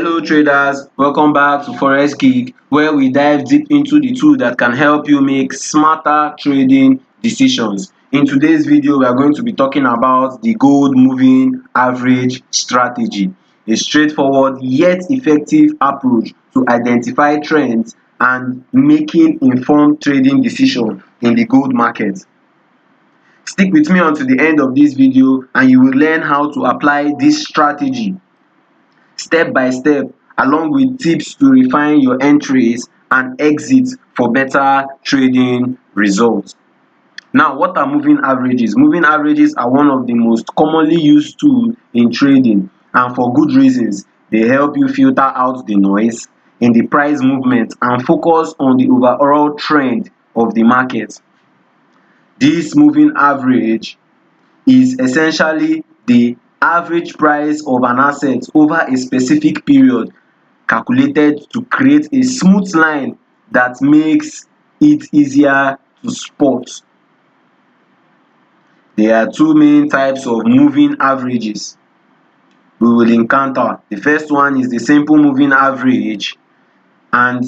Hello traders, welcome back to Forex Geek, where we dive deep into the tool that can help you make smarter trading decisions. In today's video, we are going to be talking about the gold moving average strategy, a straightforward yet effective approach to identify trends and making informed trading decisions in the gold market. Stick with me until the end of this video and you will learn how to apply this strategy step by step, along with tips to refine your entries and exits for better trading results. Now, what are moving averages? Moving averages are one of the most commonly used tools in trading, and for good reasons. They help you filter out the noise in the price movement and focus on the overall trend of the market. This moving average is essentially the average price of an asset over a specific period, calculated to create a smooth line that makes it easier to spot. There are two main types of moving averages we will encounter. The first one is the simple moving average, and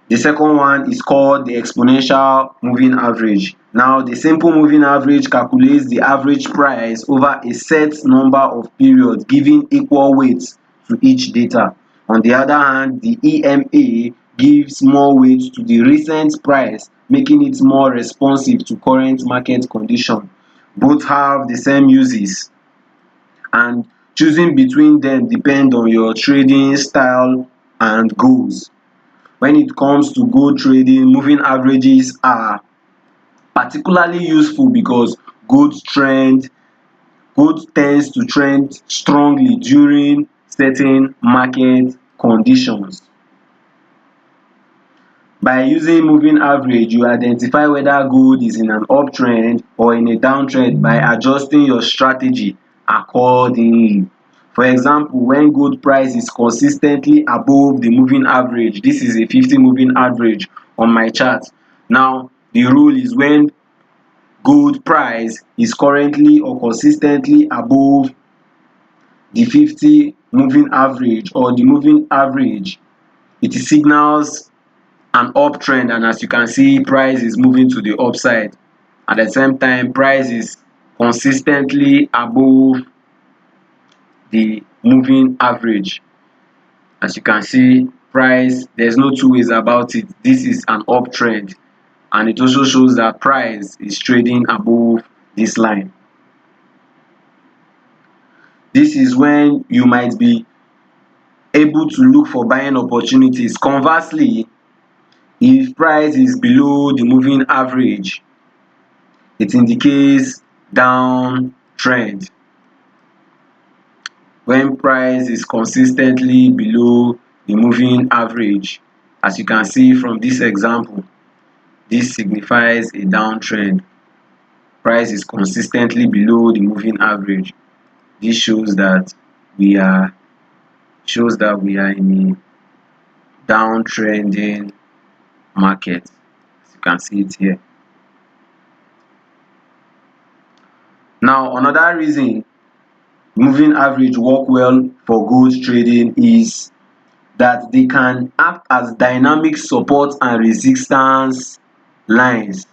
the second one is called the exponential moving average. Now, the simple moving average calculates the average price over a set number of periods, giving equal weights to each data. On the other hand, the EMA gives more weight to the recent price, making it more responsive to current market conditions. Both have the same uses, and choosing between them depends on your trading style and goals. When it comes to gold trading, moving averages are particularly useful because gold tends to trend strongly during certain market conditions. By using moving average, you identify whether gold is in an uptrend or in a downtrend by adjusting your strategy accordingly. For example, when gold price is consistently above the moving average, this is a 50 moving average on my chart. Now, the rule is when gold price is currently or consistently above the 50 moving average or the moving average, it signals an uptrend, and as you can see, price is moving to the upside. At the same time, price is consistently above the moving average. As you can see, price, there's no two ways about it. This is an uptrend, and it also shows that price is trading above this line. This is when you might be able to look for buying opportunities. Conversely, if price is below the moving average, it indicates downtrend. When price is consistently below the moving average, as you can see from this example, this signifies a downtrend. Price is consistently below the moving average. This shows that we are in a downtrending market. As you can see it here. Now, another reason moving average work well for gold trading is that they can act as dynamic support and resistance lines.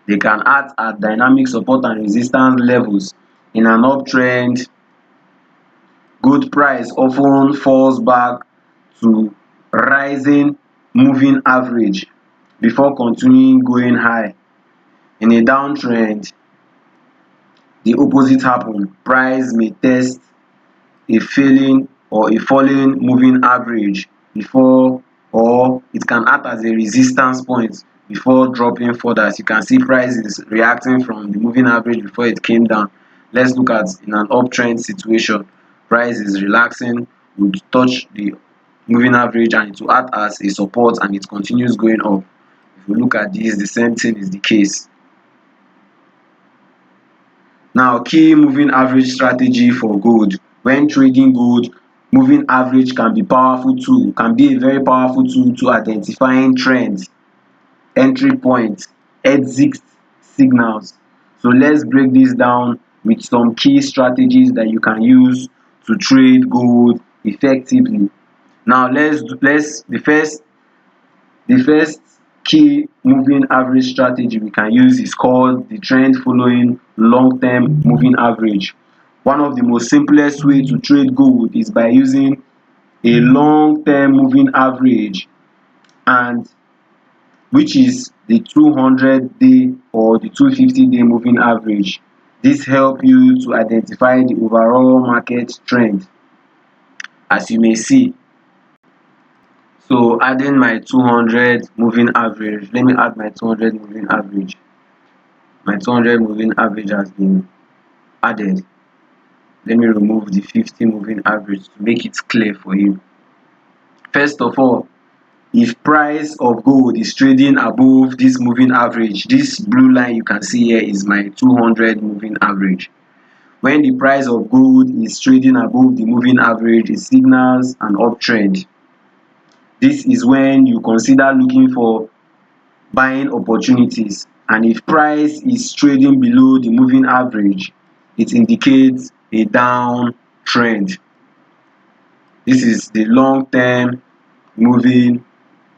They can act as dynamic support and resistance levels. In an uptrend, gold price often falls back to rising moving average before continuing going high. In a downtrend, the opposite happens. Price may test a failing or a falling moving average before, or it can act as a resistance point before dropping further. As you can see, price is reacting from the moving average before it came down. Let's look at in an uptrend situation. Price is relaxing, will touch the moving average and it will act as a support, and it continues going up. If we look at this, the same thing is the case. Now, key moving average strategy for gold. When trading gold, moving average can be a very powerful tool to identifying trends, entry points, exit signals. So let's break this down with some key strategies that you can use to trade gold effectively. Now the first key moving average strategy we can use is called the trend following long term moving average. One of the most simplest way to trade gold is by using a long term moving average, and which is the 200-day or the 250-day moving average. This help you to identify the overall market trend, as you may see. So adding my 200 moving average, let me add my 200 moving average. My 200 moving average has been added. Let me remove the 50 moving average to make it clear for you. First of all, if price of gold is trading above this moving average, this blue line you can see here is my 200 moving average. When the price of gold is trading above the moving average, it signals an uptrend. This is when you consider looking for buying opportunities, and if price is trading below the moving average, it indicates a downtrend. This is the long term moving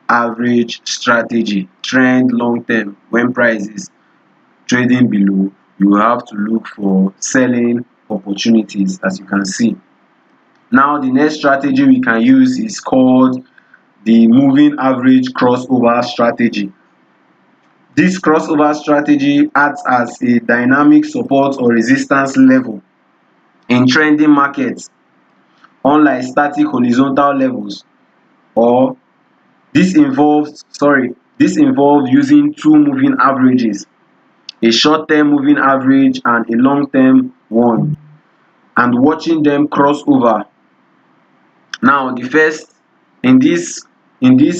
average strategy. Trend long term, when price is trading below, you will have to look for selling opportunities, as you can see. Now the next strategy we can use is called the moving average crossover strategy. This crossover strategy acts as a dynamic support or resistance level in trending markets, unlike static horizontal levels. Or this involves using two moving averages, a short-term moving average and a long-term one, and watching them cross over. Now the first in this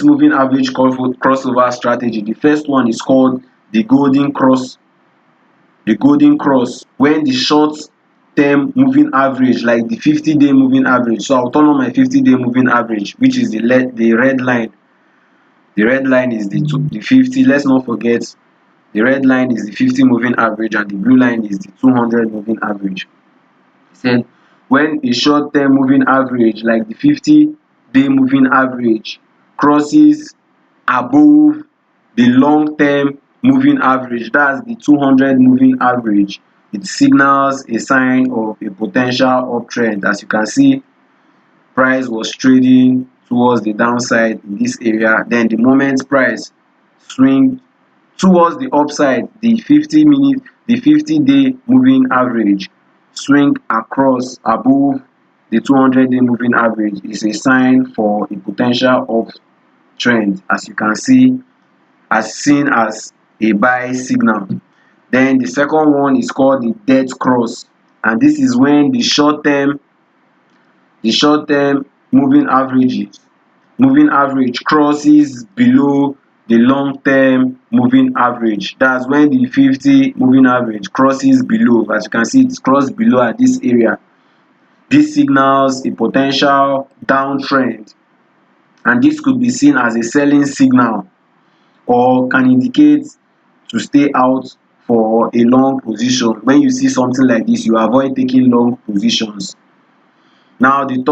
moving average crossover strategy, the first one is called the golden cross, when the short term moving average, like the 50-day moving average. So I'll turn on my 50-day moving average, which is the red line. The red line is the 50. Let's not forget, the red line is the 50 moving average and the blue line is the 200 moving average. He said when a short term moving average, like the 50-day moving average, crosses above the long term moving average, that's the 200 moving average, it signals a sign of a potential uptrend. As you can see, price was trading towards the downside in this area, then the moment price swing towards the upside, the 50-day moving average swing across above the 200-day moving average is a sign for a potential uptrend, as you can see, as seen as a buy signal. Then the second one is called the death cross, and this is when the short term moving average crosses below the long term moving average. That's when the 50 moving average crosses below. As you can see, it's crossed below at this area. This signals a potential downtrend, and this could be seen as a selling signal or can indicate to stay out for a long position. When you see something like this, you avoid taking long positions. Now the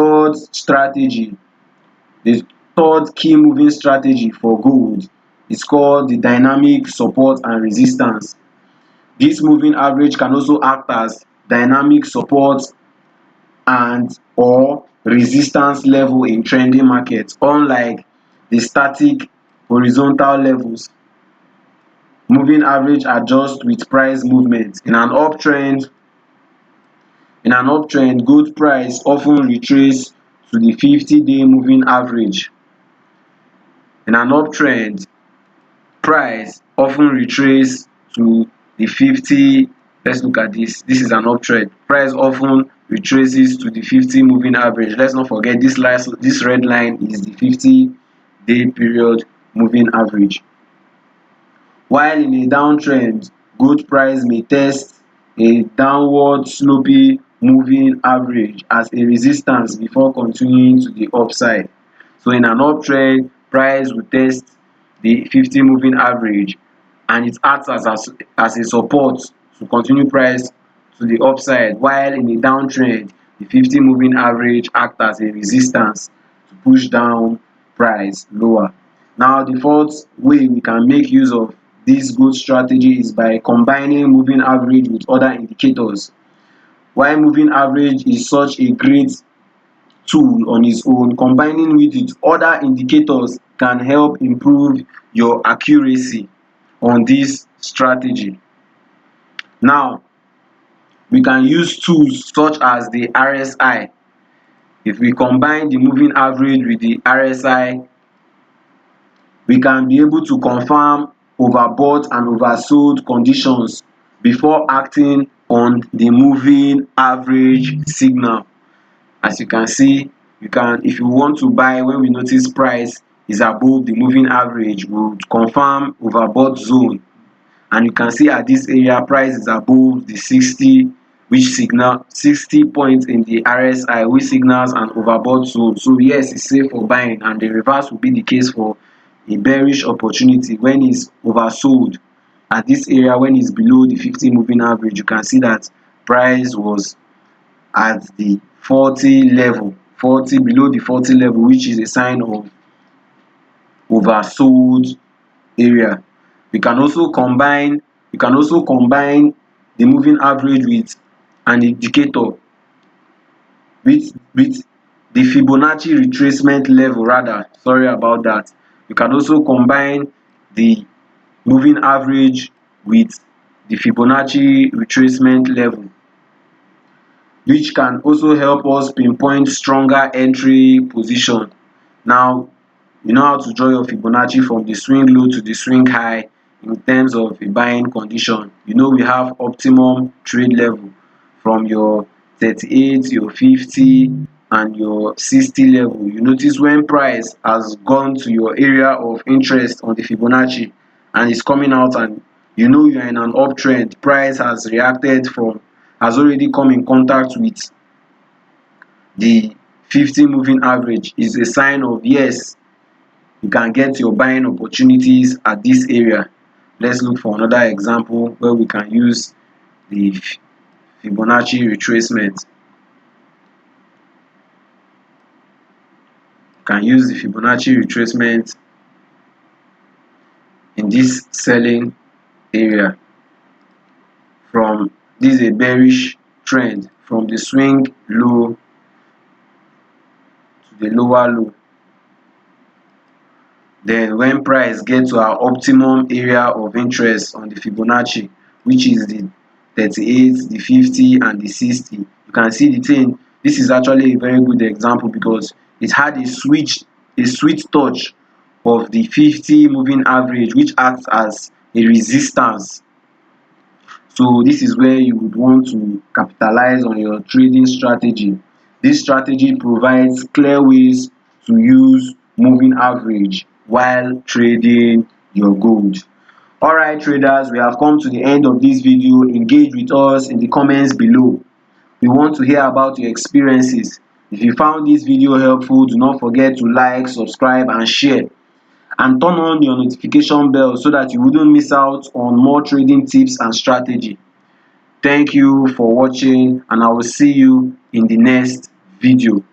third key moving strategy for gold is called the dynamic support and resistance. This moving average can also act as dynamic support and or resistance level in trending markets. Unlike the static horizontal levels, moving average adjusts with price movement. In an uptrend, gold price often retrace to the 50-day moving average. In an uptrend, price often retrace to the 50. Let's look at this is an uptrend. Price often retraces to the 50 moving average. Let's not forget, this red line is the 50-day period moving average. While in a downtrend, gold price may test a downward sloping moving average as a resistance before continuing to the upside. So in an uptrend, price will test the 50 moving average, and it acts as a support to continue price to the upside, while in a downtrend, the 50 moving average acts as a resistance push down price lower. Now the fourth way we can make use of this good strategy is by combining moving average with other indicators. While moving average is such a great tool on its own, combining it with other indicators can help improve your accuracy on this strategy. Now we can use tools such as the RSI. If we combine the moving average with the RSI, we can be able to confirm overbought and oversold conditions before acting on the moving average signal. As you can see, if you want to buy when we notice price is above the moving average, we would confirm overbought zone, and you can see at this area price is above the 60, which signal 60 points in the RSI, which signals an overbought zone. So yes, it's safe for buying, and the reverse will be the case for a bearish opportunity when it's oversold. At this area, when it's below the 50 moving average, you can see that price was at the 40 level, 40 below the 40 level, which is a sign of oversold area. You can also combine the moving average with an indicator, with the Fibonacci retracement level, rather, sorry about that. You can also combine the moving average with the Fibonacci retracement level, which can also help us pinpoint stronger entry position. Now you know how to draw your Fibonacci from the swing low to the swing high in terms of a buying condition. You know we have optimum trade level from your 38, your 50 and your 60 level. You notice when price has gone to your area of interest on the Fibonacci and is coming out, and you know you are in an uptrend, price has already come in contact with the 50 moving average, is a sign of yes, you can get your buying opportunities at this area. Let's look for another example where we can use the Fibonacci retracement. You can use the Fibonacci retracement in this selling area. From this is a bearish trend from the swing low to the lower low. Then when price get to our optimum area of interest on the Fibonacci, which is the 38, the 50 and the 60, you can see the thing. This is actually a very good example because it had a sweet touch of the 50 moving average, which acts as a resistance. So this is where you would want to capitalize on your trading strategy. This strategy provides clear ways to use moving average while trading your gold. Alright traders, we have come to the end of this video. Engage with us in the comments below. We want to hear about your experiences. If you found this video helpful, do not forget to like, subscribe and share, and turn on your notification bell so that you wouldn't miss out on more trading tips and strategy. Thank you for watching, and I will see you in the next video.